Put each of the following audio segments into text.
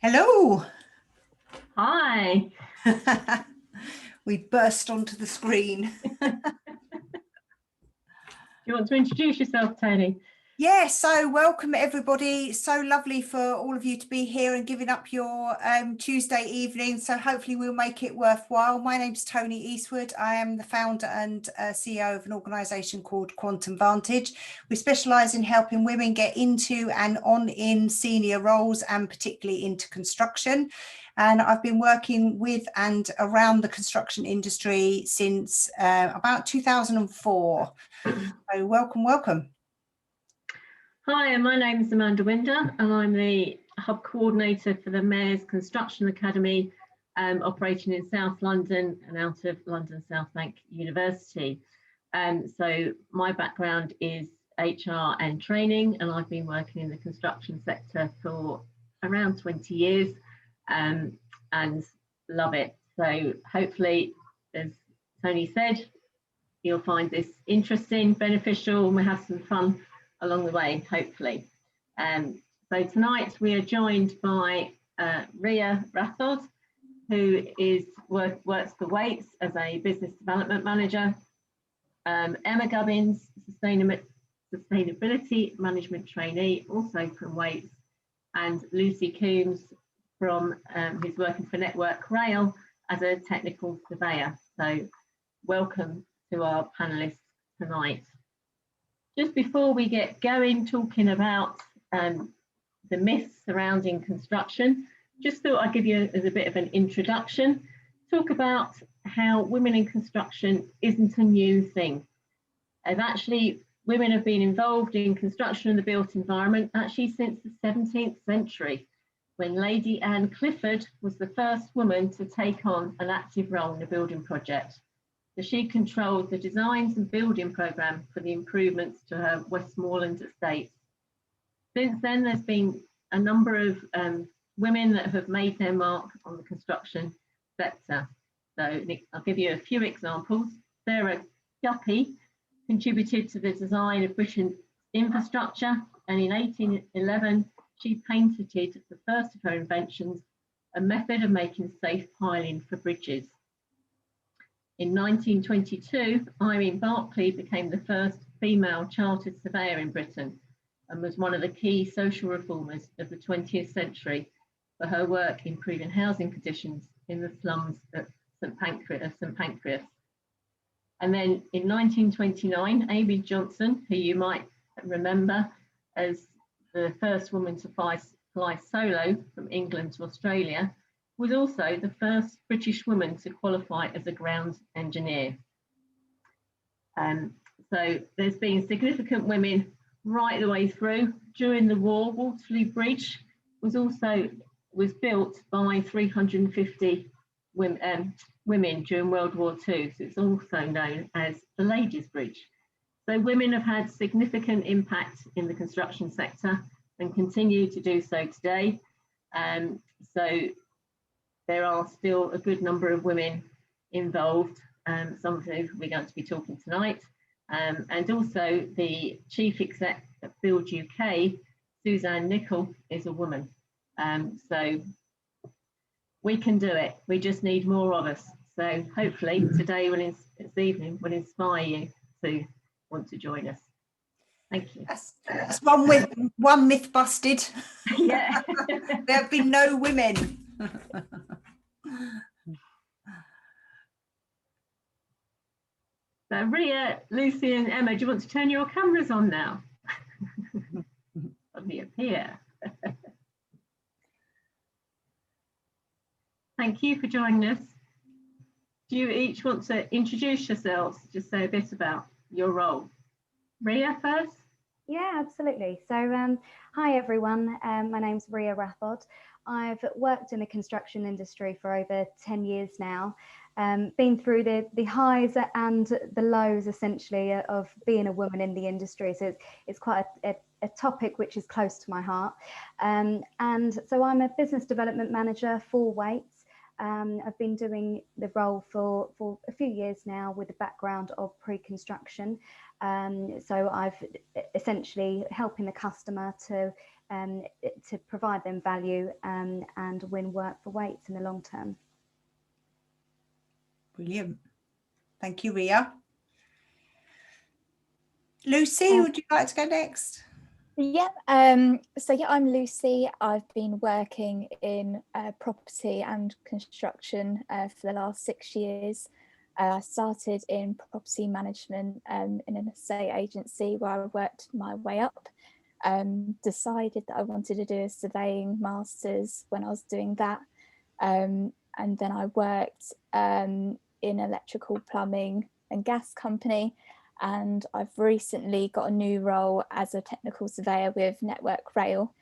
Hello. Hi. We burst onto the screen. Do you want to introduce yourself, Tony? Yeah, so welcome everybody. So lovely for all of you to be here and giving up your Tuesday evening. So hopefully we'll make it worthwhile. My name's Tony Eastwood. I am the founder and CEO of an organisation called Quantum Vantage. We specialise in helping women get into and on in senior roles and particularly into construction. And I've been working with and around the construction industry since about 2004. So welcome. Hi, my name is Amanda Winder and I'm the Hub Coordinator for the Mayor's Construction Academy operating in South London and out of London South Bank University. So my background is HR and training, and I've been working in the construction sector for around 20 years and love it. So hopefully, as Tony said, you'll find this interesting, beneficial, and we'll have some fun along the way, hopefully. So tonight we are joined by Ria Rathod, who works for Waits as a business development manager, Emma Gubbins, sustainability management trainee, also from Waits, and Lucy Coombs from who's working for Network Rail as a technical surveyor. So welcome to our panelists tonight. Just before we get going talking about the myths surrounding construction, just thought I'd give you as a bit of an introduction, talk about how women in construction isn't a new thing. Women have been involved in construction and the built environment actually since the 17th century, when Lady Anne Clifford was the first woman to take on an active role in a building project. So she controlled the designs and building programme for the improvements to her Westmoreland estate. Since then, there's been a number of women that have made their mark on the construction sector. So I'll give you a few examples. Sarah Guppy contributed to the design of Britain's infrastructure, and in 1811, she patented the first of her inventions, a method of making safe piling for bridges. In 1922, Irene Barclay became the first female chartered surveyor in Britain and was one of the key social reformers of the 20th century for her work improving housing conditions in the slums of St Pancras. And then in 1929, Amy Johnson, who you might remember as the first woman to fly solo from England to Australia, was also the first British woman to qualify as a ground engineer. So there's been significant women right the way through. During the war, Waterloo Bridge was built by 350 women during World War II, so it's also known as the Ladies' Bridge. So women have had significant impact in the construction sector and continue to do so today. So there are still a good number of women involved, some of whom we're going to be talking tonight. And also the chief exec at Build UK, Suzanne Nicol, is a woman. So we can do it. We just need more of us. So hopefully today, this evening, will inspire you to want to join us. Thank you. That's one myth busted. Yeah. There have been no women. So Ria, Lucy and Emma, do you want to turn your cameras on now? Let me appear. Thank you for joining us. Do you each want to introduce yourselves? Just say a bit about your role. Ria first? Yeah, absolutely. So hi everyone, my name's Ria Rathod. I've worked in the construction industry for over 10 years now, been through the highs and the lows essentially of being a woman in the industry. So it's quite a topic which is close to my heart. And so I'm a business development manager for Waits. I've been doing the role for a few years now with a background of pre-construction. So I've essentially helping the customer to to provide them value and win work for Waits in the long term. Brilliant. Thank you, Ria. Lucy, would you like to go next? Yeah, so yeah, I'm Lucy. I've been working in property and construction for the last 6 years. I started in property management in an estate agency where I worked my way up. Decided that I wanted to do a surveying master's when I was doing that. And then I worked in electrical, plumbing and gas company. And I've recently got a new role as a technical surveyor with Network Rail.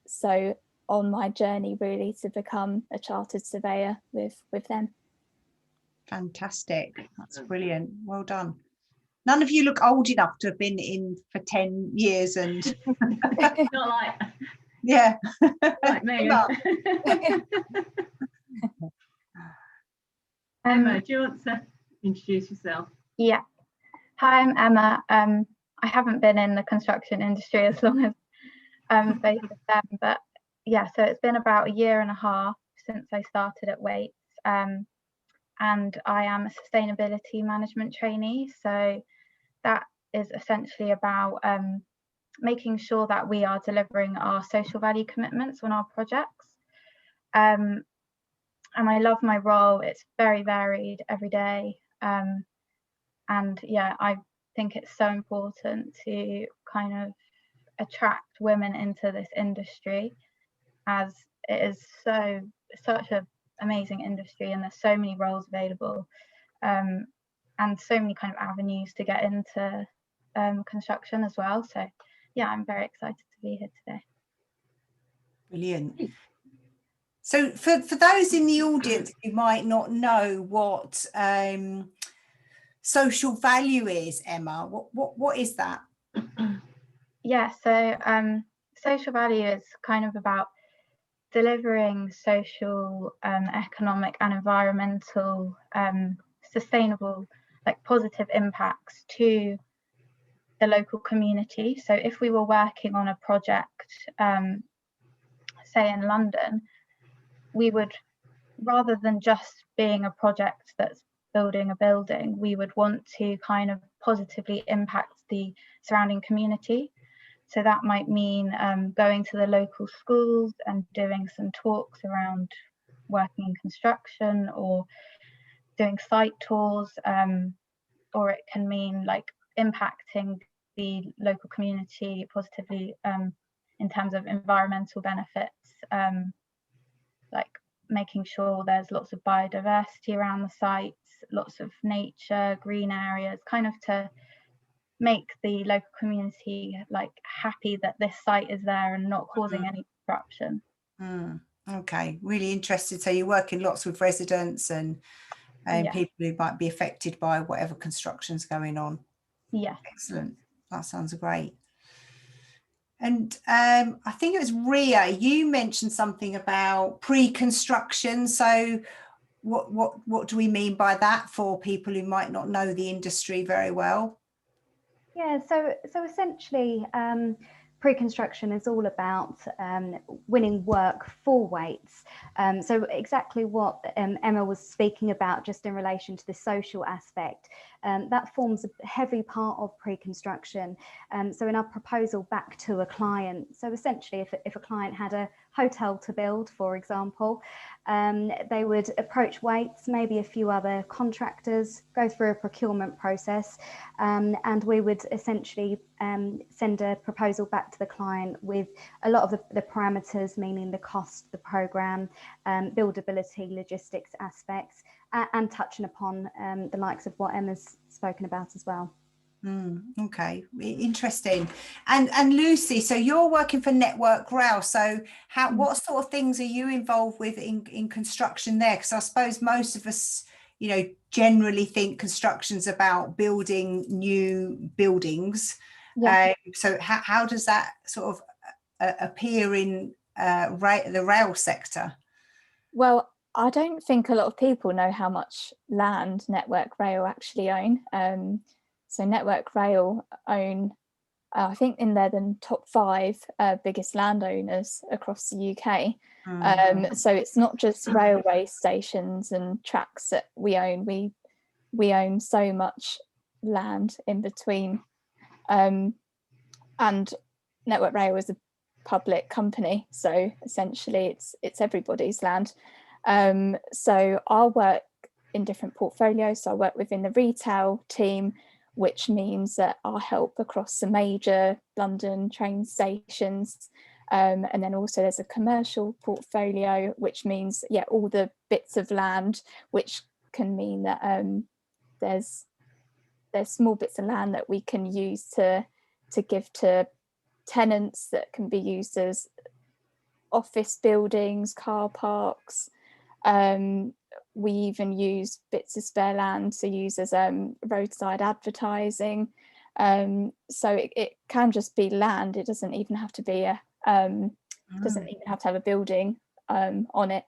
So on my journey really to become a chartered surveyor with them. Fantastic. That's brilliant. Well done. None of you look old enough to have been in for 10 years and Not like, yeah. like me. Emma, do you want to introduce yourself? Yeah. Hi, I'm Emma. I haven't been in the construction industry as long as both of them, but yeah, so it's been about 1.5 years since I started at Waits, and I am a sustainability management trainee. So that is essentially about making sure that we are delivering our social value commitments on our projects. And I love my role. It's very varied every day. And yeah, I think it's so important to kind of attract women into this industry, as it is such an amazing industry and there's so many roles available, and so many kind of avenues to get into construction as well. So yeah, I'm very excited to be here today. Brilliant. So for those in the audience who might not know what social value is, Emma, what is that? Yeah, so social value is kind of about delivering social, economic and environmental sustainable, like positive impacts to the local community. So if we were working on a project, say in London, we would, rather than just being a project that's building a building, we would want to kind of positively impact the surrounding community. So that might mean going to the local schools and doing some talks around working in construction, or doing site tours, or it can mean like impacting the local community positively in terms of environmental benefits, like making sure there's lots of biodiversity around the sites, lots of nature, green areas, kind of to make the local community like happy that this site is there and not causing any disruption. Okay, really interested. So you're working lots with residents and Yeah. people who might be affected by whatever construction's going on. Yeah. Excellent. That sounds great. And I think it was Ria, you mentioned something about pre-construction. So what do we mean by that for people who might not know the industry very well? Yeah, so essentially pre-construction is all about winning work for Waits. So exactly what Emma was speaking about just in relation to the social aspect, that forms a heavy part of pre-construction. So in our proposal back to a client, so essentially if a client had a hotel to build, for example, they would approach Waits, maybe a few other contractors, go through a procurement process, and we would essentially send a proposal back to the client with a lot of the parameters, meaning the cost, the program, buildability, logistics aspects, and touching upon the likes of what Emma's spoken about as well. Okay, interesting. And Lucy, so you're working for Network Rail. So what sort of things are you involved with in construction there? Because I suppose most of us, generally think construction's about building new buildings. Yeah. So how does that sort of appear in the rail sector? Well, I don't think a lot of people know how much land Network Rail actually own. So Network Rail own I think in there the top 5 biggest landowners across the UK. So it's not just railway stations and tracks that we own. We own so much land in between. And Network Rail is a public company, so essentially it's everybody's land. So I'll work in different portfolios. So I work within the retail team, which means that I'll help across the major London train stations. And then also there's a commercial portfolio, which means, yeah, all the bits of land, which can mean that there's small bits of land that we can use to give to tenants that can be used as office buildings, car parks. We even use bits of spare land to use as roadside advertising. So it can just be land. It doesn't even have to be doesn't even have to have a building on it.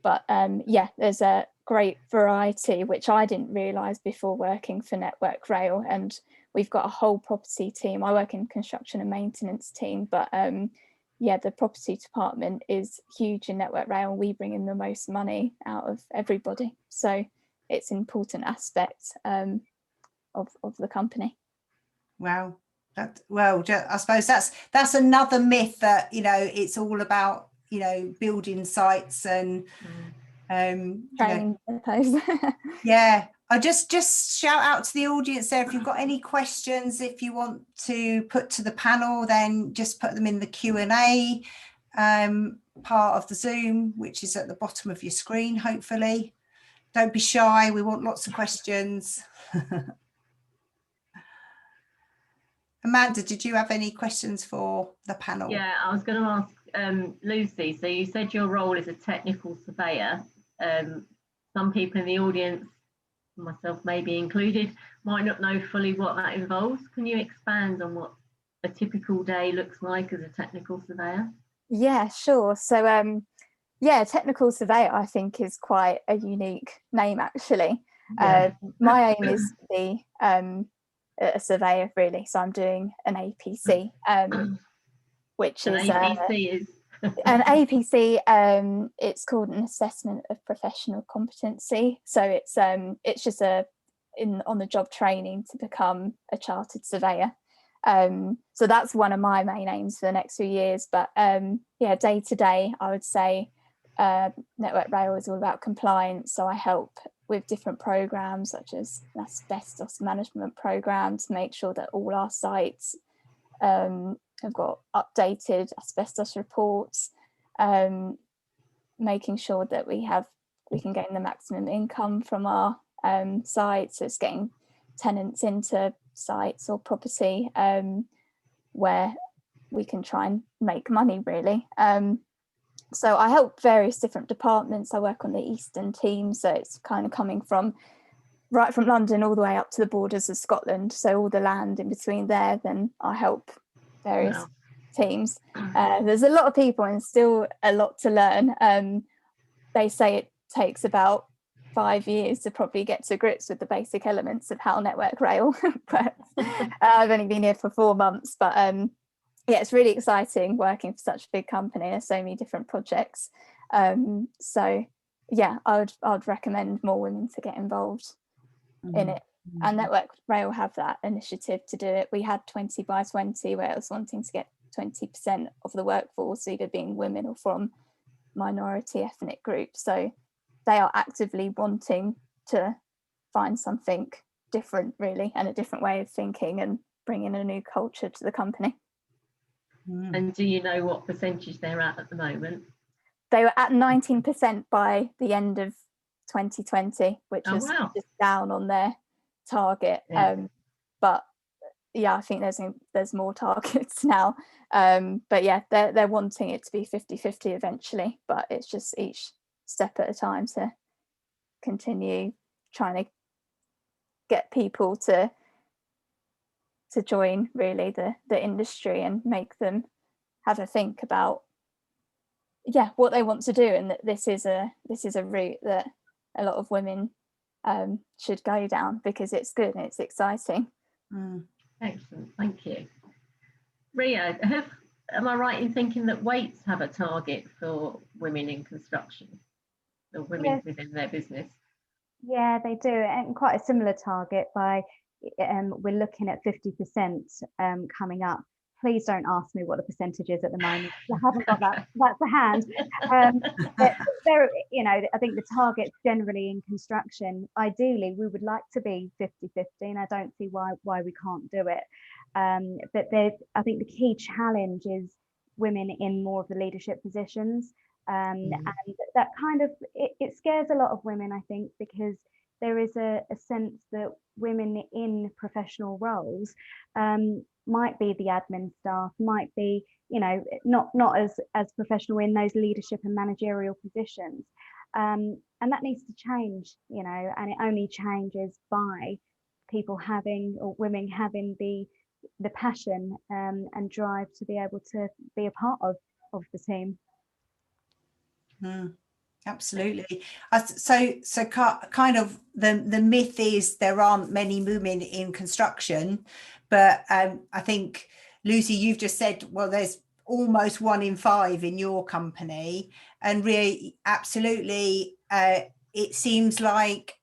But yeah, there's a great variety, which I didn't realise before working for Network Rail. And we've got a whole property team. I work in construction and maintenance team, but yeah, the property department is huge in Network Rail. We bring in the most money out of everybody. So it's an important aspect of the company. Wow. Well, I suppose that's another myth that, you know, it's all about, you know, building sites and training depots. Yeah, I just shout out to the audience there. If you've got any questions, if you want to put to the panel, then just put them in the Q&A part of the Zoom, which is at the bottom of your screen, hopefully. Don't be shy, we want lots of questions. Amanda, did you have any questions for the panel? Yeah, I was going to ask Lucy, so you said your role is a technical surveyor. Some people in the audience, myself maybe included, might not know fully what that involves. Can you expand on what a typical day looks like as a technical surveyor? Yeah, sure. So yeah, technical surveyor I think is quite a unique name actually. Yeah. My aim is to be a surveyor really, so I'm doing an APC, which is an APC. It's called an assessment of professional competency. So it's just on the job training to become a chartered surveyor. So that's one of my main aims for the next few years. But yeah, day to day, I would say Network Rail is all about compliance. So I help with different programs such as asbestos management programs to make sure that all our sites have got updated asbestos reports, making sure that we can gain the maximum income from our sites. So it's getting tenants into sites or property where we can try and make money really. So I help various different departments. I work on the Eastern team, so it's kind of coming from right from London all the way up to the borders of Scotland. So all the land in between there, then I help various teams. There's a lot of people and still a lot to learn. They say it takes about 5 years to probably get to grips with the basic elements of how Network Rail works. I've only been here for 4 months, but yeah, it's really exciting working for such a big company. There's so many different projects. So yeah, I would recommend more women to get involved in it. And Network Rail have that initiative to do it. We had 20 by 20 where it was wanting to get 20% of the workforce either being women or from minority ethnic groups. So they are actively wanting to find something different really, and a different way of thinking, and bring in a new culture to the company. And do you know what percentage they're at the moment? They were at 19% by the end of 2020, which was just down on their target. Yeah. But yeah, I think there's more targets now. But yeah, they're wanting it to be 50-50 eventually, but it's just each step at a time to continue trying to get people to join really the industry and make them have a think about what they want to do, and that this is a route that a lot of women should go down because it's good and it's exciting. Excellent, thank you. Ria, am I right in thinking that Waits have a target for women in construction, or women Yes. within their business? Yeah, they do, and quite a similar target by we're looking at 50% coming up. Please don't ask me what the percentage is at the moment. I haven't got that to hand. But there, you know, I think the targets generally in construction, ideally, we would like to be 50-50, and I don't see why we can't do it. But I think the key challenge is women in more of the leadership positions. And that kind of, it scares a lot of women, I think, because there is a sense that women in professional roles might be the admin staff, might be, you know, not as professional in those leadership and managerial positions. And that needs to change, you know, and it only changes by people having, or women having the passion and drive to be able to be a part of the team. Absolutely. So kind of the myth is there aren't many women in construction, but I think, Lucy, you've just said, well, there's almost 1 in 5 in your company, and really, absolutely, it seems like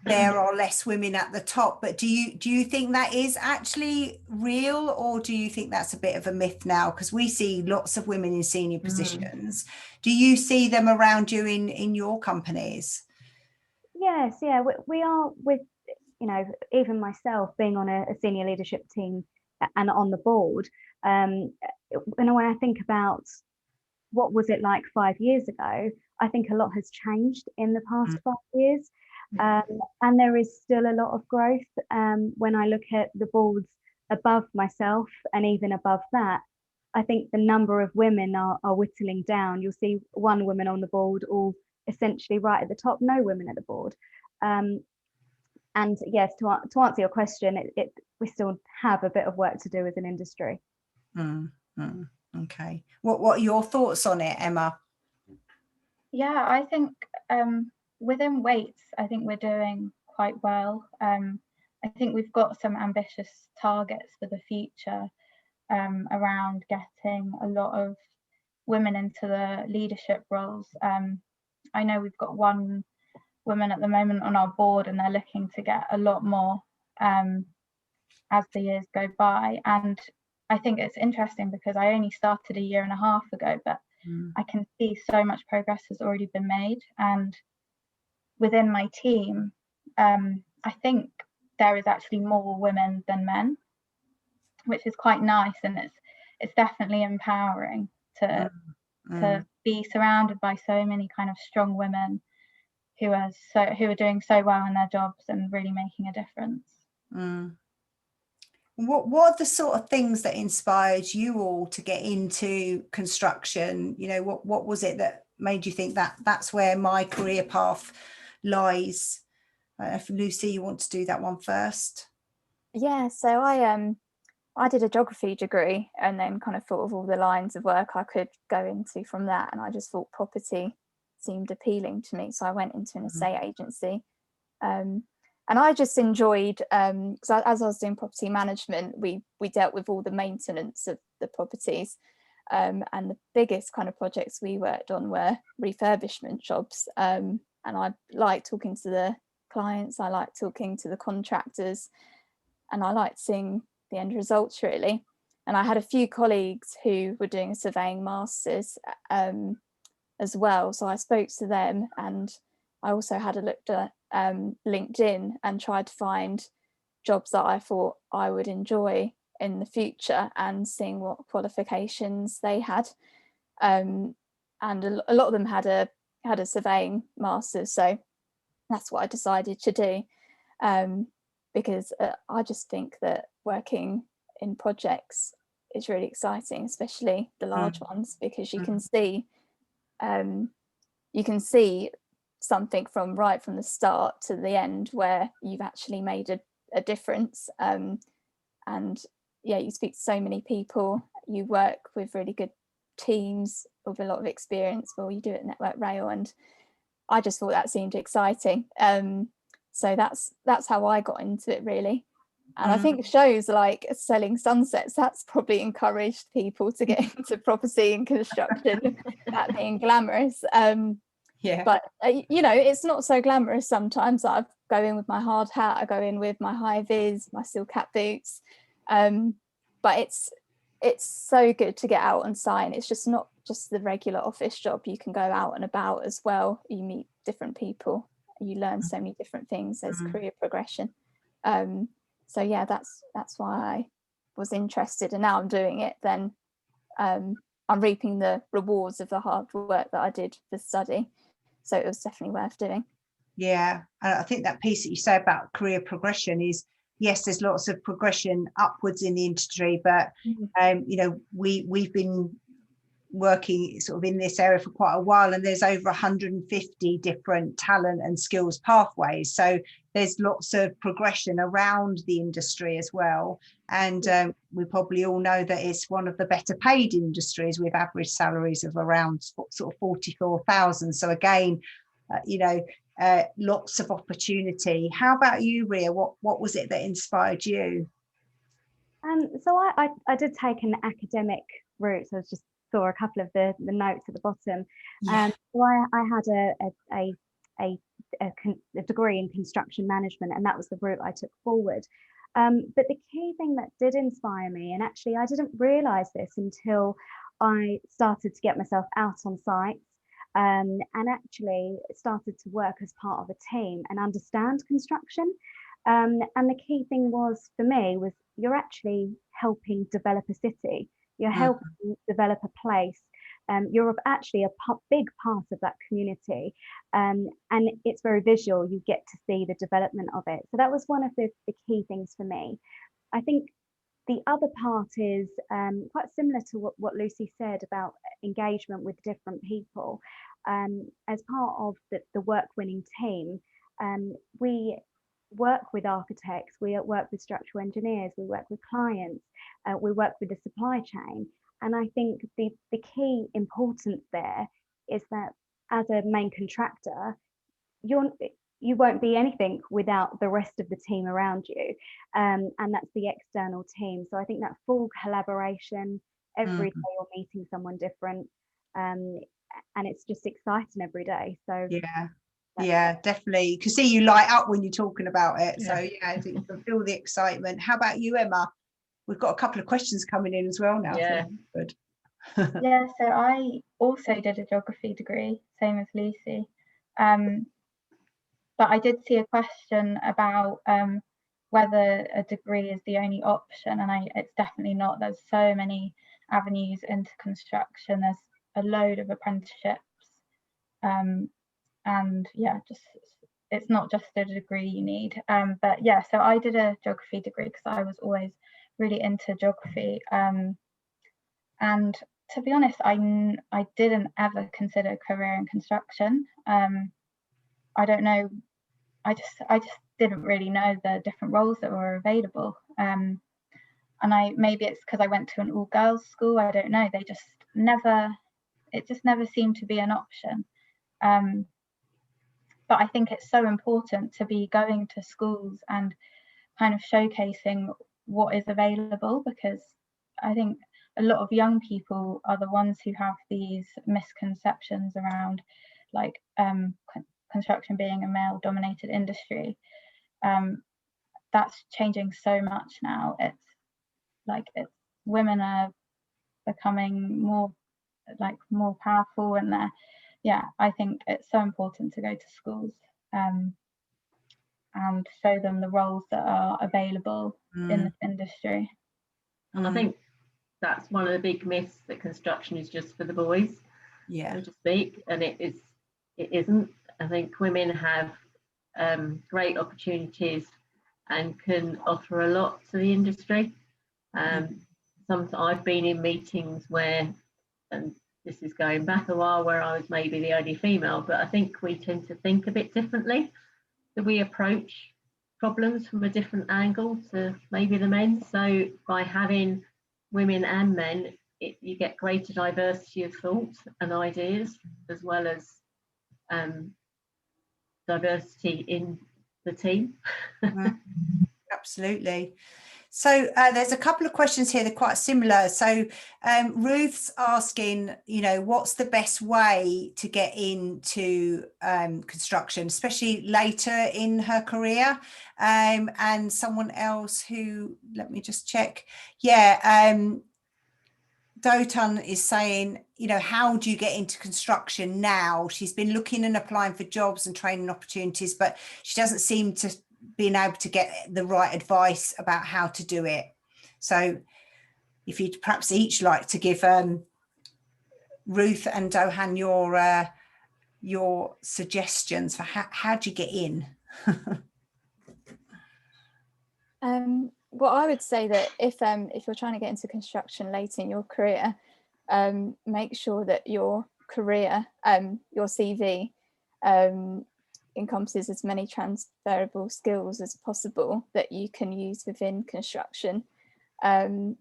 there are less women at the top, but do you think that is actually real, or do you think that's a bit of a myth now? Because we see lots of women in senior positions. Do you see them around you in your companies? Yes, yeah, we are, with, you know, even myself being on a senior leadership team and on the board, and when I think about what was it like 5 years ago, I think a lot has changed in the past 5 years. And there is still a lot of growth. When I look at the boards above myself and even above that, I think the number of women are whittling down. You'll see 1 woman on the board, all essentially right at the top, no women at the board. And yes, to answer your question, we still have a bit of work to do as an industry. Okay. What are your thoughts on it, Emma? Yeah, I think within Waits, I think we're doing quite well. I think we've got some ambitious targets for the future around getting a lot of women into the leadership roles. I know we've got 1 woman at the moment on our board, and they're looking to get a lot more as the years go by. And I think it's interesting because I only started a year and a half ago, but I can see so much progress has already been made. And within my team, I think there is actually more women than men, which is quite nice, and it's definitely empowering to be surrounded by so many kind of strong women who are doing so well in their jobs and really making a difference. What are the sort of things that inspired you all to get into construction? You know, what was it that made you think that that's where my career path lies? If Lucy, you want to do that one first? Yeah, so I did a geography degree and then kind of thought of all the lines of work I could go into from that, and I just thought property seemed appealing to me, so I went into an estate agency. And I just enjoyed, because as I was doing property management, we dealt with all the maintenance of the properties, and the biggest kind of projects we worked on were refurbishment jobs, and I liked talking to the clients, I liked talking to the contractors, and I liked seeing the end results, really. And I had a few colleagues who were doing a surveying masters as well, so I spoke to them, and I also had a look at LinkedIn and tried to find jobs that I thought I would enjoy in the future, and seeing what qualifications they had, and a lot of them had a surveying master's, so that's what I decided to do, because I just think that working in projects is really exciting, especially the large ones, because you can see something from right from the start to the end where you've actually made a difference, and yeah, you speak to so many people, you work with really good teams with a lot of experience. Well, you do it at Network Rail, and I just thought that seemed exciting, so that's how I got into it, really. And I think shows like Selling Sunsets, that's probably encouraged people to get into property and construction, that being glamorous. Yeah. But, you know, it's not so glamorous sometimes. I go in with my hard hat, I go in with my high vis, my steel cap boots. But it's so good to get out on site. And it's just not just the regular office job. You can go out and about as well. You meet different people. You learn so many different things. There's career progression. So yeah, that's why I was interested, and now I'm doing it. Then I'm reaping the rewards of the hard work that I did for study. So it was definitely worth doing. Yeah, and I think that piece that you say about career progression is, yes, there's lots of progression upwards in the industry, but you know, we've been working sort of in this area for quite a while, and there's over 150 different talent and skills pathways, so there's lots of progression around the industry as well. And we probably all know that it's one of the better paid industries, with average salaries of around sort of 44,000. So again, you know, lots of opportunity. How about you, Ria? What was it that inspired you? So I did take an academic route. So I just saw a couple of the notes at the bottom. So I had a degree in construction management, and that was the route I took forward. But the key thing that did inspire me, and actually I didn't realise this until I started to get myself out on sites, and actually started to work as part of a team and understand construction. And the key thing was, for me, was you're actually helping develop a city. You're helping develop a place. You're actually a big part of that community. And it's very visual. You get to see the development of it. So that was one of the key things for me. I think the other part is quite similar to what Lucy said about engagement with different people. As part of the work winning team, we work with architects, we work with structural engineers, we work with clients, we work with the supply chain. And I think the key importance there is that as a main contractor, you won't be anything without the rest of the team around you, and that's the external team. So I think that full collaboration, every day you're meeting someone different, and it's just exciting every day. So yeah, definitely. You can see you light up when you're talking about it. So yeah, I think you can feel the excitement. How about you, Emma? We've got a couple of questions coming in as well now. Yeah. So good. Yeah, so I also did a geography degree, same as Lucy. But I did see a question about whether a degree is the only option, and it's definitely not. There's so many avenues into construction. There's a load of apprenticeships, and yeah, just it's not just a degree you need. But yeah, so I did a geography degree because I was always really into geography. And to be honest, I didn't ever consider a career in construction. I don't know. I just didn't really know the different roles that were available. And maybe it's because I went to an all-girls school. I don't know. It just never seemed to be an option. But I think it's so important to be going to schools and kind of showcasing what is available, because I think a lot of young people are the ones who have these misconceptions around like construction being a male-dominated industry. That's changing so much now. It's women are becoming more powerful, and I think it's so important to go to schools and show them the roles that are available in this industry. And I think that's one of the big myths, that construction is just for the boys, so to speak, and it isn't. I think women have great opportunities and can offer a lot to the industry. Sometimes I've been in meetings where, and this is going back a while, where I was maybe the only female, but I think we tend to think a bit differently, that we approach problems from a different angle to maybe the men. So by having women and men, you get greater diversity of thought and ideas, as well as diversity in the team. absolutely. So there's a couple of questions here that are quite similar. So Ruth's asking, you know, what's the best way to get into construction, especially later in her career? And someone else who, let me just check. Yeah, Dotun is saying, you know, how do you get into construction now? She's been looking and applying for jobs and training opportunities, but she doesn't seem to being able to get the right advice about how to do it. So if you'd perhaps each like to give Ruth and Dohan your suggestions for how do you get in? Well, I would say that if you're trying to get into construction late in your career, make sure that your career, your CV, encompasses as many transferable skills as possible that you can use within construction. In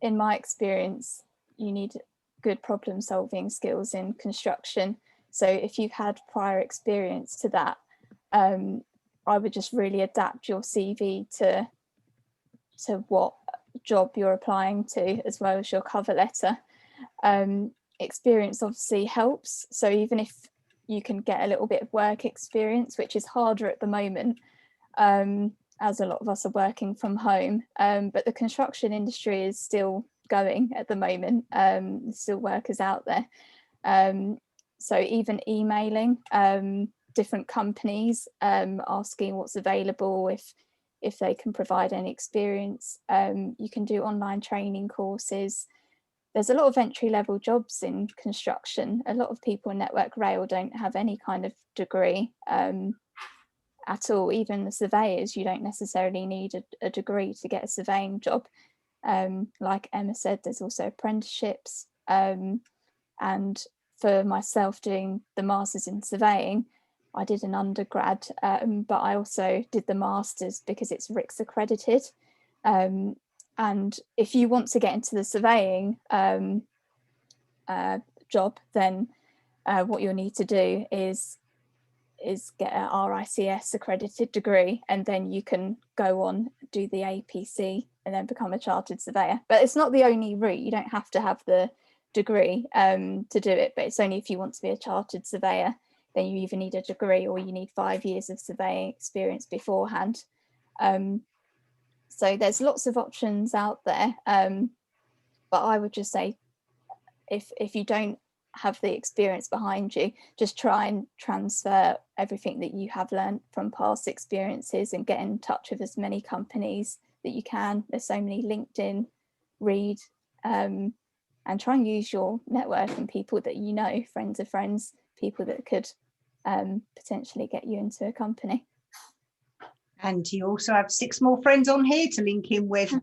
my experience, you need good problem solving skills in construction. So if you've had prior experience to that, I would just really adapt your CV to what job you're applying to, as well as your cover letter. Experience obviously helps. So even if you can get a little bit of work experience, which is harder at the moment, as a lot of us are working from home, but the construction industry is still going at the moment. There's still workers out there. So even emailing different companies, asking what's available, if they can provide any experience. You can do online training courses. There's a lot of entry-level jobs in construction. A lot of people in Network Rail don't have any kind of degree at all. Even the surveyors, you don't necessarily need a degree to get a surveying job. Like Emma said, there's also apprenticeships. And for myself doing the Masters in Surveying, I did an undergrad, but I also did the Masters because it's RICS accredited. And if you want to get into the surveying job, then what you'll need to do is get a RICS accredited degree, and then you can go on, do the APC, and then become a chartered surveyor. But it's not the only route. You don't have to have the degree to do it, but it's only if you want to be a chartered surveyor, then you either need a degree or you need 5 years of surveying experience beforehand. So there's lots of options out there, but I would just say if you don't have the experience behind you, just try and transfer everything that you have learned from past experiences and get in touch with as many companies that you can. There's so many: LinkedIn, Read, and try and use your network and people that you know, friends of friends, people that could potentially get you into a company. And you also have 6 more friends on here to link in with. So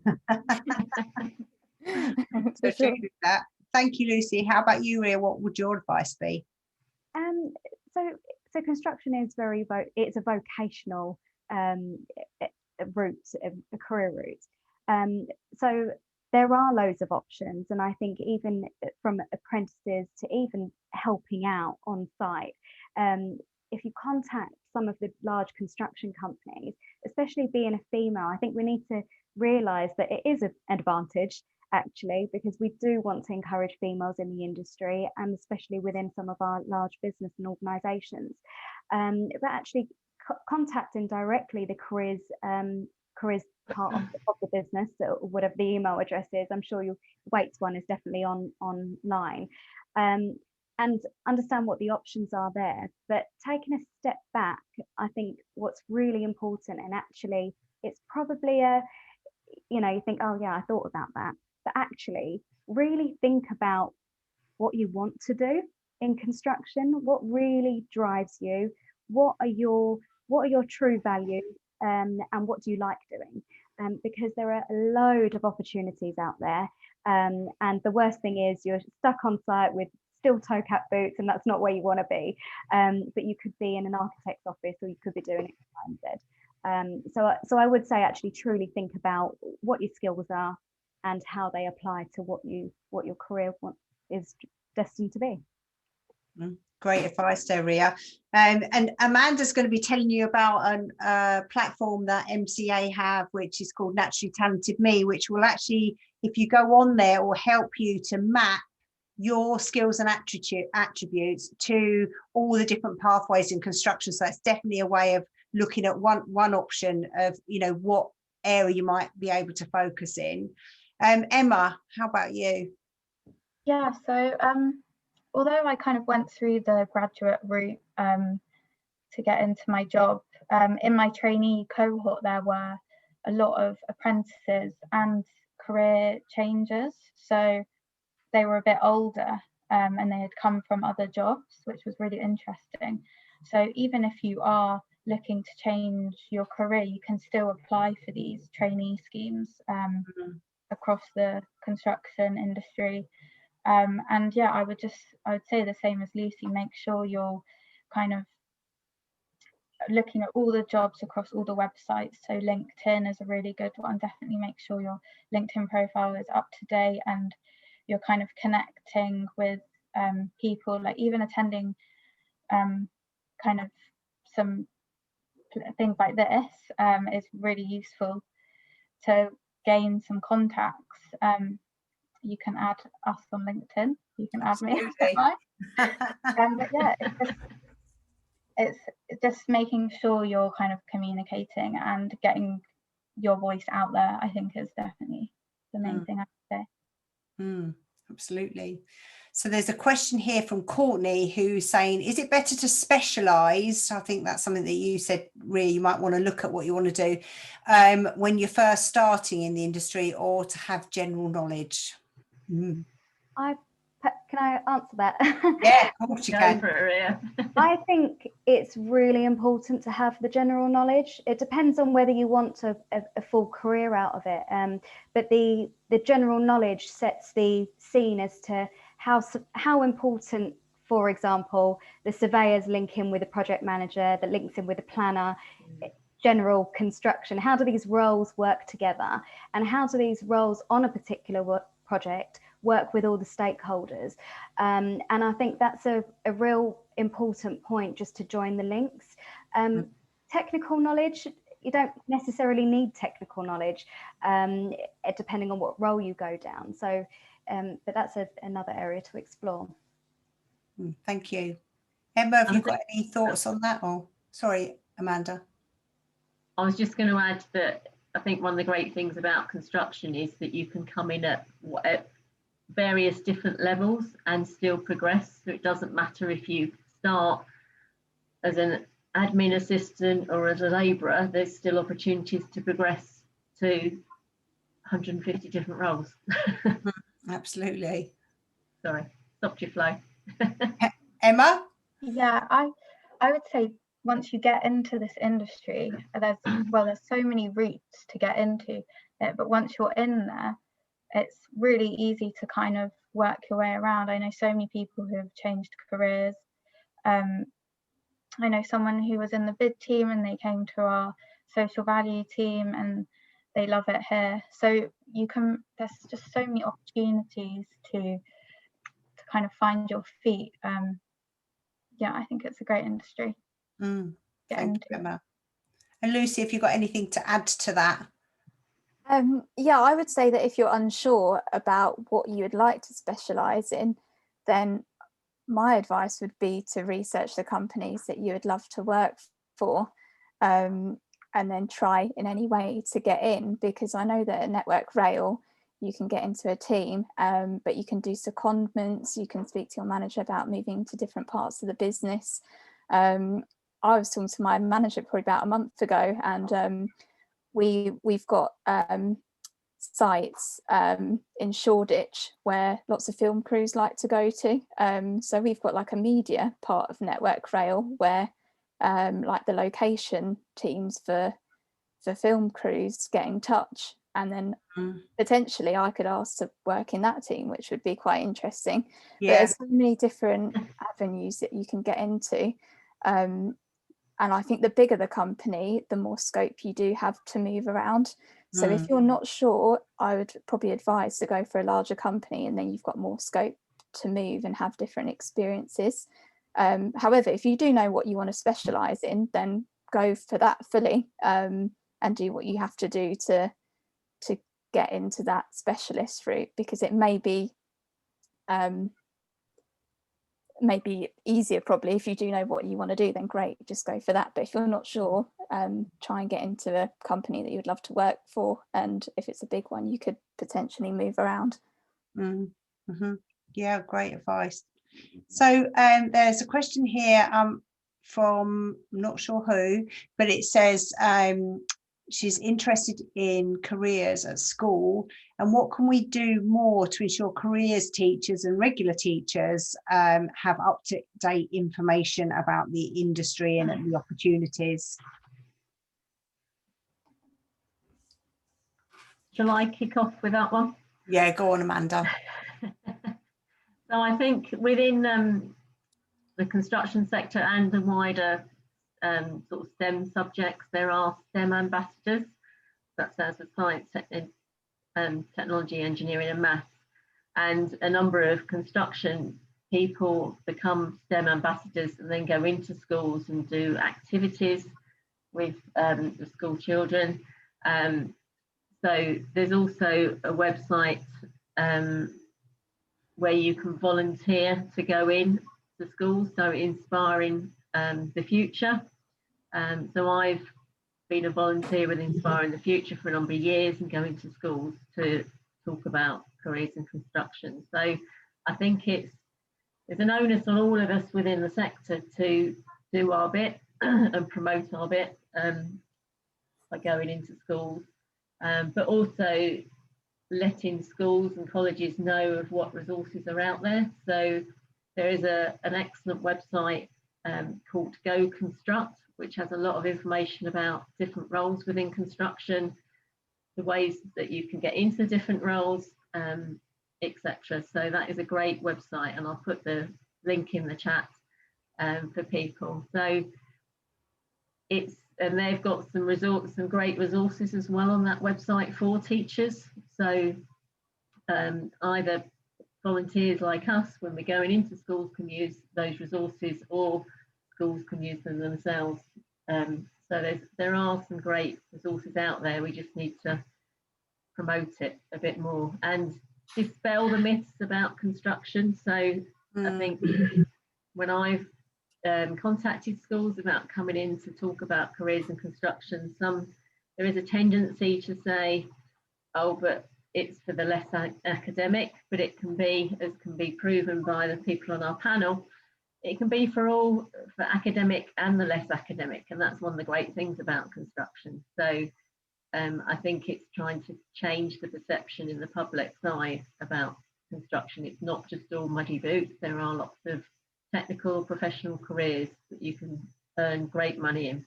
Sure. do that. Thank you, Lucy. How about you, Ria? What would your advice be? So construction is it's a vocational route, a career route. So there are loads of options, and I think even from apprentices to even helping out on site, if you contact some of the large construction companies, especially being a female, I think we need to realise that it is an advantage, actually, because we do want to encourage females in the industry, and especially within some of our large business and organisations. But actually contacting directly the careers part of the business, or whatever the email address is. I'm sure your Waits one is definitely online. And understand what the options are there. But taking a step back, I think what's really important, and actually it's probably you think, oh yeah, I thought about that, but actually really think about what you want to do in construction, what really drives you, what are your true values, and what do you like doing, because there are a load of opportunities out there, and the worst thing is you're stuck on site with steel toe cap boots, and that's not where you want to be, but you could be in an architect's office, or you could be doing X, Y, and Z. So I would say actually truly think about what your skills are and how they apply to what your career is destined to be. Great advice there, Ria. And Amanda's going to be telling you about a platform that MCA have, which is called Naturally Talented Me, which will actually, if you go on there, will help you to map your skills and attributes to all the different pathways in construction. So it's definitely a way of looking at one option of, you know, what area you might be able to focus in. Emma, how about you? Yeah, so although I kind of went through the graduate route to get into my job, in my trainee cohort there were a lot of apprentices and career changers. So they were a bit older and they had come from other jobs, which was really interesting. So even if you are looking to change your career, you can still apply for these trainee schemes across the construction industry. And yeah, I would say the same as Lucy, make sure you're kind of looking at all the jobs across all the websites. So LinkedIn is a really good one. Definitely make sure your LinkedIn profile is up to date and you're kind of connecting with people, like even attending kind of some things like this is really useful to gain some contacts. You can add us on LinkedIn. You can add me. But yeah, it's just making sure you're kind of communicating and getting your voice out there, I think, is definitely the main thing I would say. Absolutely. So there's a question here from Courtney who's saying, is it better to specialise? I think that's something that you said, Rhea, you might want to look at what you want to do when you're first starting in the industry, or to have general knowledge. Can I answer that? Yeah, of course you can. I think it's really important to have the general knowledge. It depends on whether you want a full career out of it. But the general knowledge sets the scene as to how important, for example, the surveyors link in with a project manager, that links in with a planner, general construction. How do these roles work together? And how do these roles on a particular project work with all the stakeholders? And I think that's a real important point, just to join the links. Technical knowledge, you don't necessarily need technical knowledge, depending on what role you go down. So, but that's another area to explore. Thank you. Emma, have you got any thoughts on that? Or sorry, Amanda. I was just going to add that I think one of the great things about construction is that you can come in at various different levels and still progress. So it doesn't matter if you start as an admin assistant or as a labourer, there's still opportunities to progress to 150 different roles. Absolutely. Sorry, stopped your flow. Emma? Yeah, I would say once you get into this industry, there's so many routes to get into it, but once you're in there, it's really easy to kind of work your way around. I know so many people who have changed careers. I know someone who was in the bid team and they came to our social value team and they love it here. So there's just so many opportunities to kind of find your feet. Yeah, I think it's a great industry. Thank you, Emma. And Lucy, have you got anything to add to that? Yeah, I would say that if you're unsure about what you would like to specialise in, then my advice would be to research the companies that you would love to work for, and then try in any way to get in, because I know that at Network Rail you can get into a team, but you can do secondments, you can speak to your manager about moving to different parts of the business. I was talking to my manager probably about a month ago, and we've got sites in Shoreditch where lots of film crews like to go to. So we've got like a media part of Network Rail where like the location teams for film crews get in touch, and then potentially I could ask to work in that team, which would be quite interesting. Yeah. But there's so many different avenues that you can get into. And I think the bigger the company, the more scope you do have to move around. So if you're not sure, I would probably advise to go for a larger company, and then you've got more scope to move and have different experiences. However, if you do know what you want to specialise in, then go for that fully, and do what you have to do to get into that specialist route, because it may be easier probably. If you do know what you want to do, then great, just go for that. But if you're not sure, try and get into a company that you would love to work for, and if it's a big one, you could potentially move around. Mm-hmm. Yeah, great advice. So there's a question here from not sure who, but it says she's interested in careers at school, and what can we do more to ensure careers teachers and regular teachers have up-to-date information about the industry and the opportunities? Shall I kick off with that one? Yeah, go on, Amanda. So I think within the construction sector and the wider sort of STEM subjects, there are STEM ambassadors, that stands for science, technology, engineering and maths, and a number of construction people become STEM ambassadors and then go into schools and do activities with the school children. So there's also a website where you can volunteer to go in to schools, so Inspiring the Future. So I've been a volunteer with Inspiring the Future for a number of years and going to schools to talk about careers in construction. So I think there's an onus on all of us within the sector to do our bit and promote our bit by going into schools, but also letting schools and colleges know of what resources are out there. So there is an excellent website called Go Construct, which has a lot of information about different roles within construction, the ways that you can get into different roles, etc. So that is a great website, and I'll put the link in the chat for people. So and they've got some great resources as well on that website for teachers. So either volunteers like us, when we're going into schools, can use those resources, or schools can use them themselves. So there are some great resources out there. We just need to promote it a bit more and dispel the myths about construction. So I think when I've contacted schools about coming in to talk about careers in construction, there is a tendency to say, oh, but it's for the less academic, but it can be, as can be proven by the people on our panel, it can be for academic and the less academic, and that's one of the great things about construction. So I think it's trying to change the perception in the public's eye about construction. It's not just all muddy boots. There are lots of technical professional careers that you can earn great money in.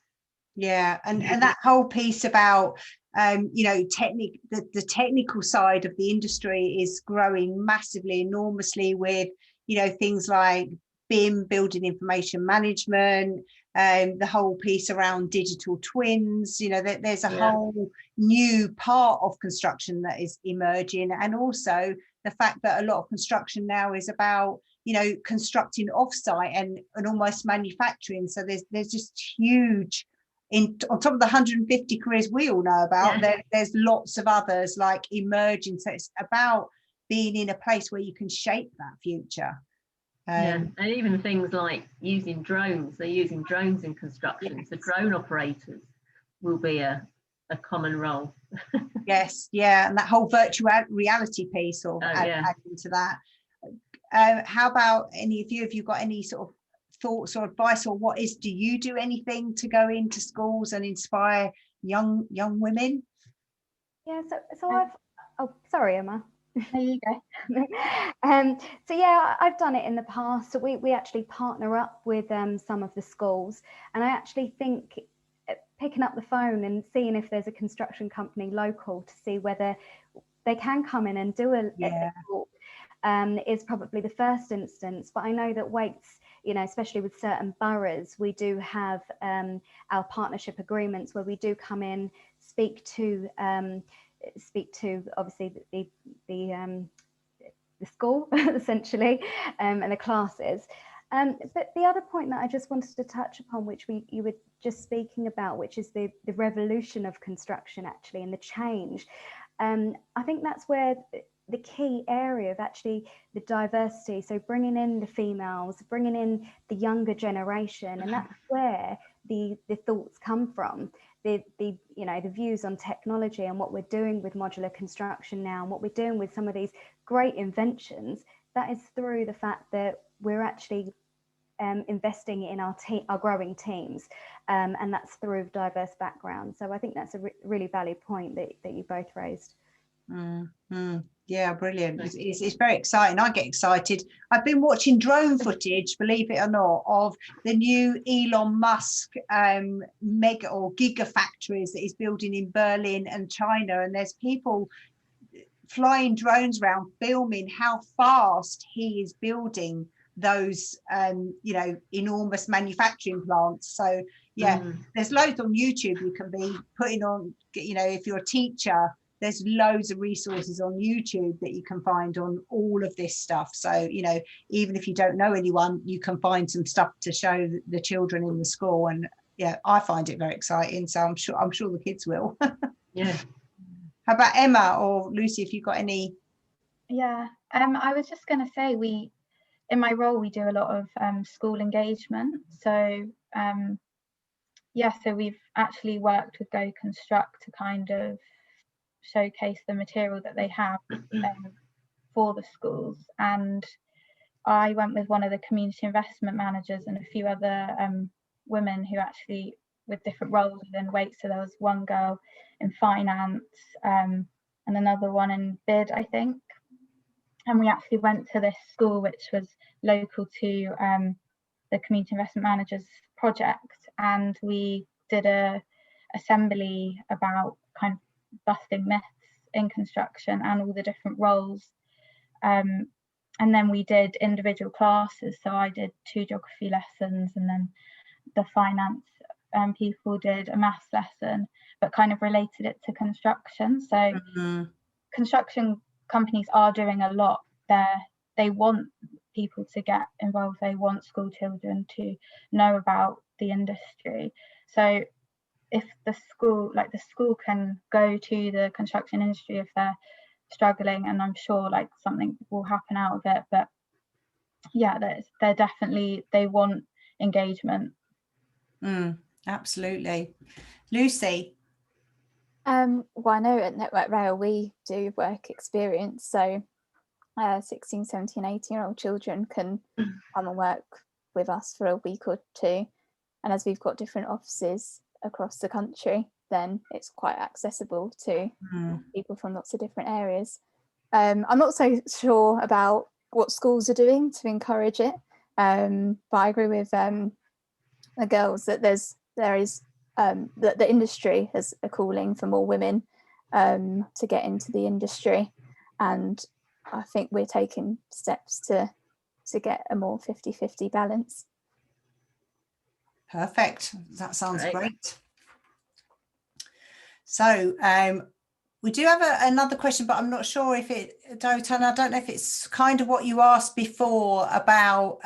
Yeah, and that whole piece about the technical side of the industry is growing massively, enormously, with things like BIM, building information management, the whole piece around digital twins. There's a whole new part of construction that is emerging, and also the fact that a lot of construction now is about constructing offsite and almost manufacturing. So there's just huge, on top of the 150 careers we all know about, there's lots of others like emerging. So it's about being in a place where you can shape that future. And even things like using drones. They're using drones in construction. So drone operators will be a common role. Yes, and that whole virtual reality piece, or adding to that. How about any of you? Have you got any sort of thoughts or advice, or do you do anything to go into schools and inspire young women? Yeah, so I've sorry, Emma. There you go. So yeah, I've done it in the past. So we actually partner up with some of the schools, and I actually think picking up the phone and seeing if there's a construction company local to see whether they can come in and do a talk is probably the first instance. But I know that Waits, especially with certain boroughs, we do have our partnership agreements where we do come in, speak to obviously the the school essentially, and the classes. But the other point that I just wanted to touch upon, which you were just speaking about, which is the revolution of construction actually, and the change. I think that's where the key area of actually the diversity, so bringing in the females, bringing in the younger generation, and that's where the thoughts come from, the views on technology and what we're doing with modular construction now, and what we're doing with some of these great inventions. That is through the fact that we're actually investing in our growing teams, and that's through diverse backgrounds. So I think that's a really valid point that you both raised. Yeah, brilliant. It's very exciting. I get excited. I've been watching drone footage, believe it or not, of the new Elon Musk mega or gigafactories that he's building in Berlin and China, and there's people flying drones around filming how fast he is building those enormous manufacturing plants. So yeah, there's loads on YouTube you can be putting on, if you're a teacher, there's loads of resources on YouTube that you can find on all of this stuff. So even if you don't know anyone, you can find some stuff to show the children in the school. And yeah, I find it very exciting, so I'm sure the kids will. Yeah. How about Emma or Lucy, if you've got any? Yeah, I was just going to say, in my role, we do a lot of school engagement. So so we've actually worked with Go Construct to kind of showcase the material that they have for the schools. And I went with one of the community investment managers and a few other women who actually, with different roles within Wait. So there was one girl in finance and another one in bid, I think. And we actually went to this school, which was local to the community investment managers project, and we did a assembly about kind of busting myths in construction and all the different roles. And then we did individual classes. So I did 2 geography lessons, and then the finance people did a maths lesson, but kind of related it to construction. So construction companies are doing a lot there. They want people to get involved. They want school children to know about the industry. So if the school can go to the construction industry if they're struggling, and I'm sure something will happen out of it. But yeah, they're definitely, they want engagement. Absolutely. Lucy? Well, I know at Network Rail we do work experience, so 16, 17, 18-year-old children can come and work with us for a week or 2, and as we've got different offices across the country, then it's quite accessible to people from lots of different areas. I'm not so sure about what schools are doing to encourage it, but I agree with the girls that there is that the industry has a calling for more women to get into the industry, and I think we're taking steps to get a more 50-50 balance. Perfect. That sounds great. So we do have another question, but I'm not sure if Dotan, I don't know if it's kind of what you asked before about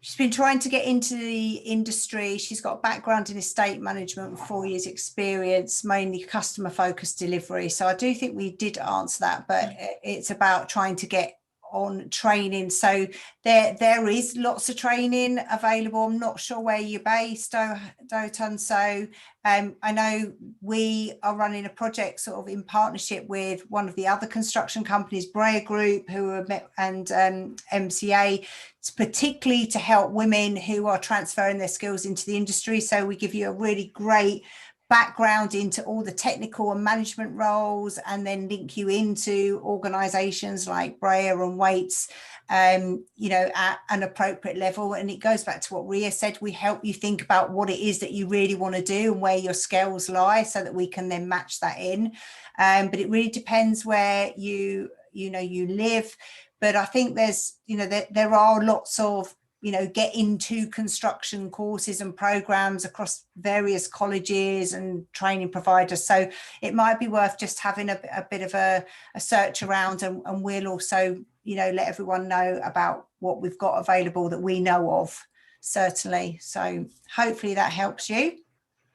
she's been trying to get into the industry. She's got a background in estate management with 4 years experience, mainly customer focused delivery. So I do think we did answer that, but it's about trying to get on training. So there is lots of training available. I'm not sure where you're based, Dotan. So I know we are running a project sort of in partnership with one of the other construction companies, Breyer Group, and MCA, particularly to help women who are transferring their skills into the industry. So we give you a really great background into all the technical and management roles, and then link you into organisations like Breyer and Waits, at an appropriate level. And it goes back to what Ria said, we help you think about what it is that you really want to do and where your skills lie, so that we can then match that in. But it really depends where you live. But I think there's, there are lots of you know, get into construction courses and programs across various colleges and training providers. So it might be worth just having a bit of a search around, and we'll also, you know, let everyone know about what we've got available that we know of, certainly. So hopefully that helps you.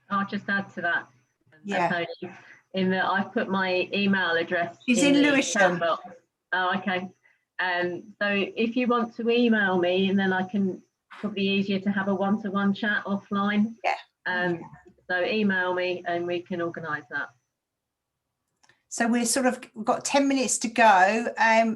I'll just add to that. Yeah. In that I've put my email address. She's in the Lewisham. chat box. Oh, okay. So if you want to email me, and then I can, probably easier to have a one-to-one chat offline. Yeah. So email me and we can organise that. So we've got 10 minutes to go.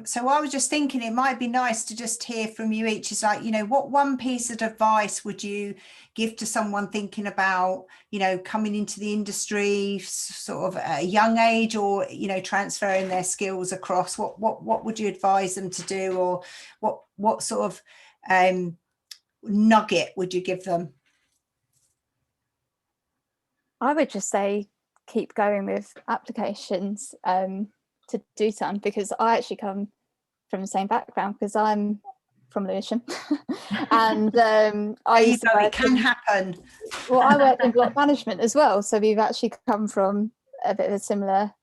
So I was just thinking it might be nice to just hear from you each. It's like, you know, what one piece of advice would you give to someone thinking about, you know, coming into the industry sort of at a young age, or, you know, transferring their skills across? What would you advise them to do, or what sort of nugget would you give them? I would just say keep going with applications to do something, because I actually come from the same background, because I'm from Lewisham. And it can happen. Well, I worked in block management as well, so we've actually come from a bit of a similar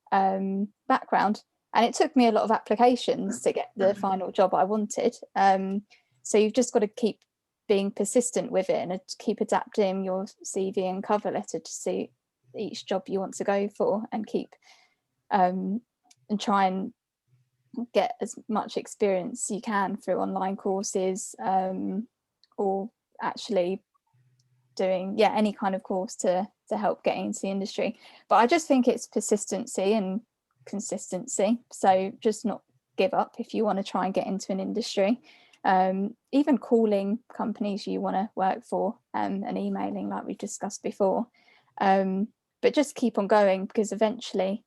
background, and it took me a lot of applications to get the final job I wanted. So you've just got to keep being persistent with it, and keep adapting your CV and cover letter to suit each job you want to go for, and keep and try and get as much experience you can through online courses, or actually doing any kind of course to help getting into the industry. But I just think it's persistency and consistency. So just not give up if you want to try and get into an industry. Even calling companies you want to work for, and emailing like we've discussed before, but just keep on going, because eventually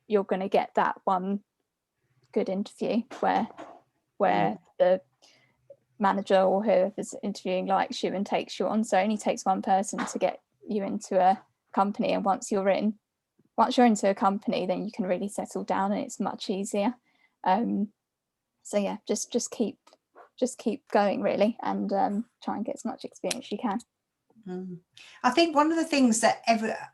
you're going to get that one good interview where the manager or whoever's interviewing likes you and takes you on. So it only takes one person to get you into a company, and once you're into a company, then you can really settle down and it's much easier. So yeah, just keep going really, and try and get as much experience you can. I think one of the things that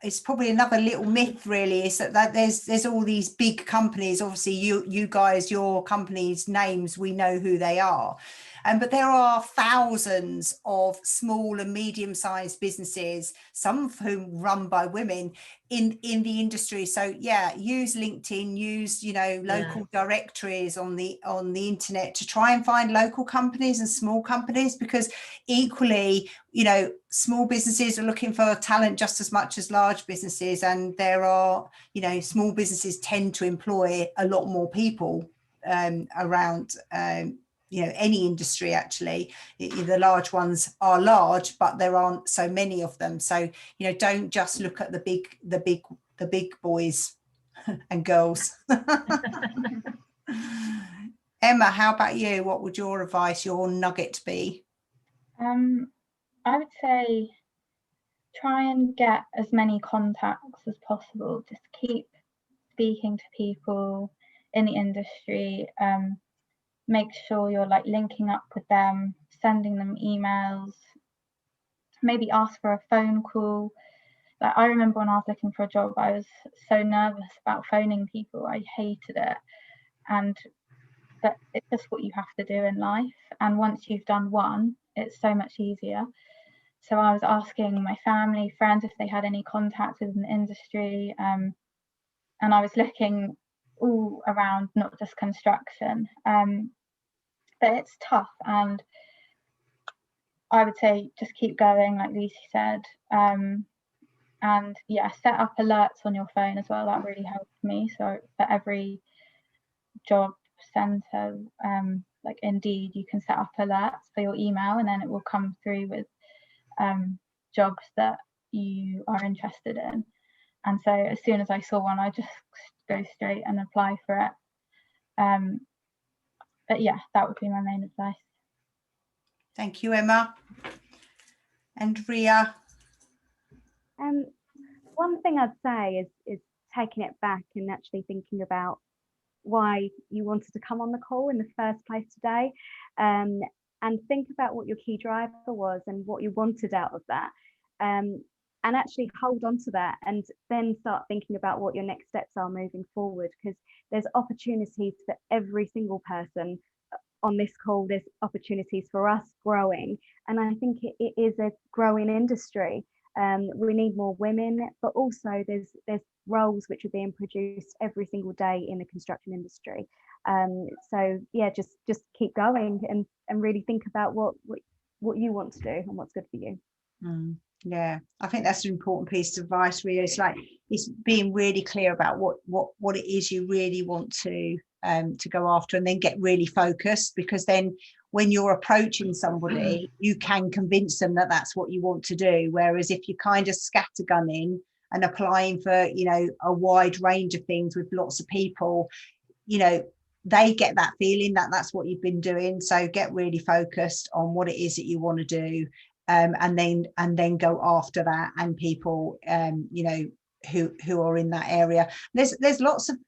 is probably another little myth really is that there's all these big companies. Obviously you guys, your companies' names, we know who they are, but there are thousands of small and medium-sized businesses, some of whom run by women in the industry. So yeah, use LinkedIn, use, you know, local directories on the internet to try and find local companies and small companies, because equally, you know, small businesses are looking for talent just as much as large businesses, and there are, you know, small businesses tend to employ a lot more people around you know, any industry actually. The large ones are large, but there aren't so many of them. So, you know, don't just look at the big boys and girls. Emma, how about you? What would your advice, your nugget be? I would say try and get as many contacts as possible. Just keep speaking to people in the industry. Make sure you're like linking up with them, sending them emails, maybe ask for a phone call. Like, I remember when I was looking for a job, I was so nervous about phoning people. I hated it. But it's just what you have to do in life. And once you've done one, it's so much easier. So I was asking my family, friends, if they had any contacts within the industry. And I was looking all around, not just construction. But it's tough, and I would say just keep going, like Lucy said. And yeah, set up alerts on your phone as well. That really helped me. So for every job centre, like Indeed, you can set up alerts for your email, and then it will come through with jobs that you are interested in. And so as soon as I saw one, I just go straight and apply for it. But yeah, that would be my main advice. Thank you, Emma. And Ria? One thing I'd say is taking it back and actually thinking about why you wanted to come on the call in the first place today. and think about what your key driver was and what you wanted out of that. And actually hold on to that, and then start thinking about what your next steps are moving forward, because there's opportunities for every single person on this call. There's opportunities for us growing, and I think it is a growing industry. We need more women, but also there's roles which are being produced every single day in the construction industry. So yeah, just keep going and really think about what you want to do and what's good for you. Yeah, I think that's an important piece of advice, really. It's being really clear about what it is you really want to go after, and then get really focused, because then when you're approaching somebody, you can convince them that that's what you want to do. Whereas if you kind of scattergunning and applying for, you know, a wide range of things with lots of people, you know, they get that feeling that that's what you've been doing. So get really focused on what it is that you want to do. And then go after that, and people you know, who are in that area. There's lots of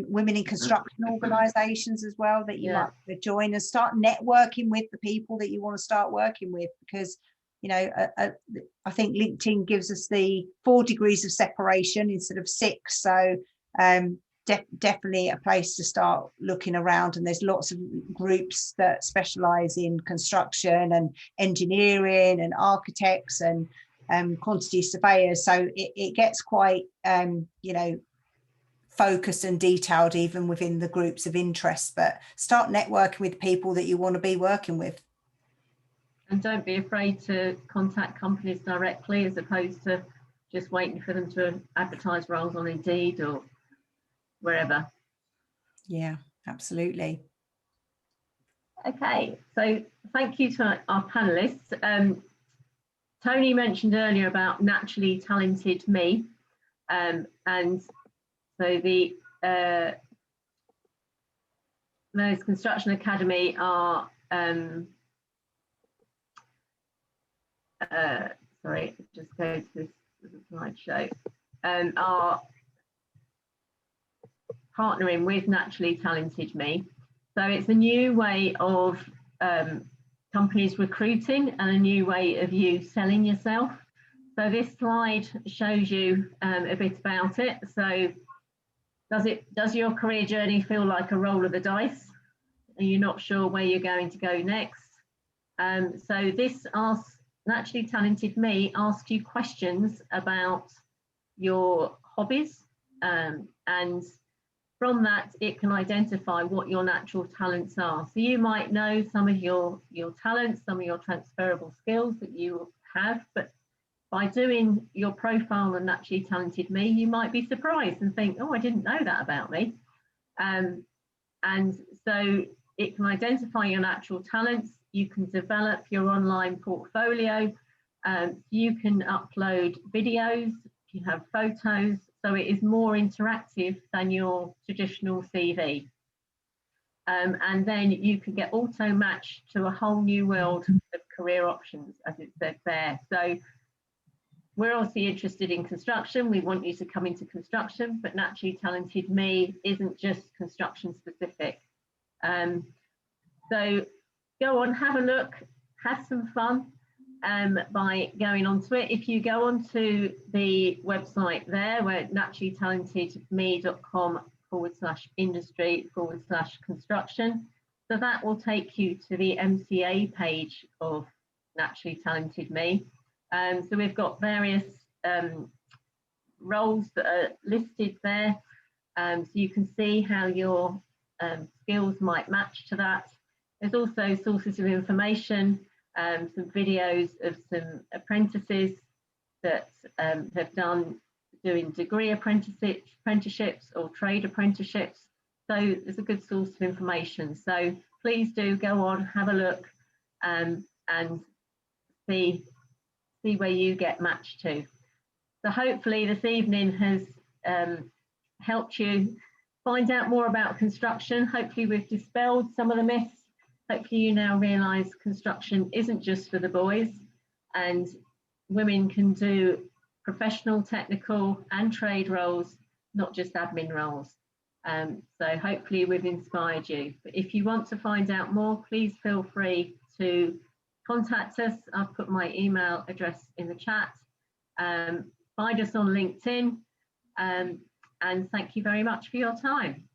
women in construction organisations as well that you might join, and start networking with the people that you want to start working with, because you know, I think LinkedIn gives us the 4 degrees of separation instead of 6. So definitely a place to start looking around, and there's lots of groups that specialize in construction and engineering and architects and quantity surveyors, so it gets quite you know, focused and detailed even within the groups of interest. But start networking with people that you want to be working with, and don't be afraid to contact companies directly, as opposed to just waiting for them to advertise roles on Indeed or wherever. Yeah, absolutely. Okay, so thank you to our panelists. Tony mentioned earlier about Naturally Talented Me, and so the Meadows Construction Academy are sorry, just go to this slideshow, are partnering with Naturally Talented Me. So it's a new way of companies recruiting, and a new way of you selling yourself. So this slide shows you a bit about it. So does your career journey feel like a roll of the dice? Are you not sure where you're going to go next? So this asks, Naturally Talented Me asks you questions about your hobbies, and from that, it can identify what your natural talents are. So you might know some of your talents, some of your transferable skills that you have, but by doing your profile on Naturally Talented Me, you might be surprised and think, oh, I didn't know that about me. And so it can identify your natural talents. You can develop your online portfolio. You can upload videos, you have photos, so it is more interactive than your traditional CV. And then you can get auto matched to a whole new world of career options, as it says there. So we're obviously interested in construction. We want you to come into construction, but Naturally Talented Me isn't just construction specific. So go on, have a look, have some fun by going onto it. If you go onto the website there, where naturallytalentedme.com/industry/construction, so that will take you to the MCA page of Naturally Talented Me. So we've got various roles that are listed there, so you can see how your skills might match to that. There's also sources of information, some videos of some apprentices that have doing degree apprenticeships or trade apprenticeships. So it's a good source of information. So please do go on, have a look, and see where you get matched to. So hopefully this evening has helped you find out more about construction. Hopefully we've dispelled some of the myths. Hopefully you now realise construction isn't just for the boys, and women can do professional, technical and trade roles, not just admin roles. So hopefully we've inspired you. But if you want to find out more, please feel free to contact us. I've put my email address in the chat. Find us on LinkedIn, and thank you very much for your time.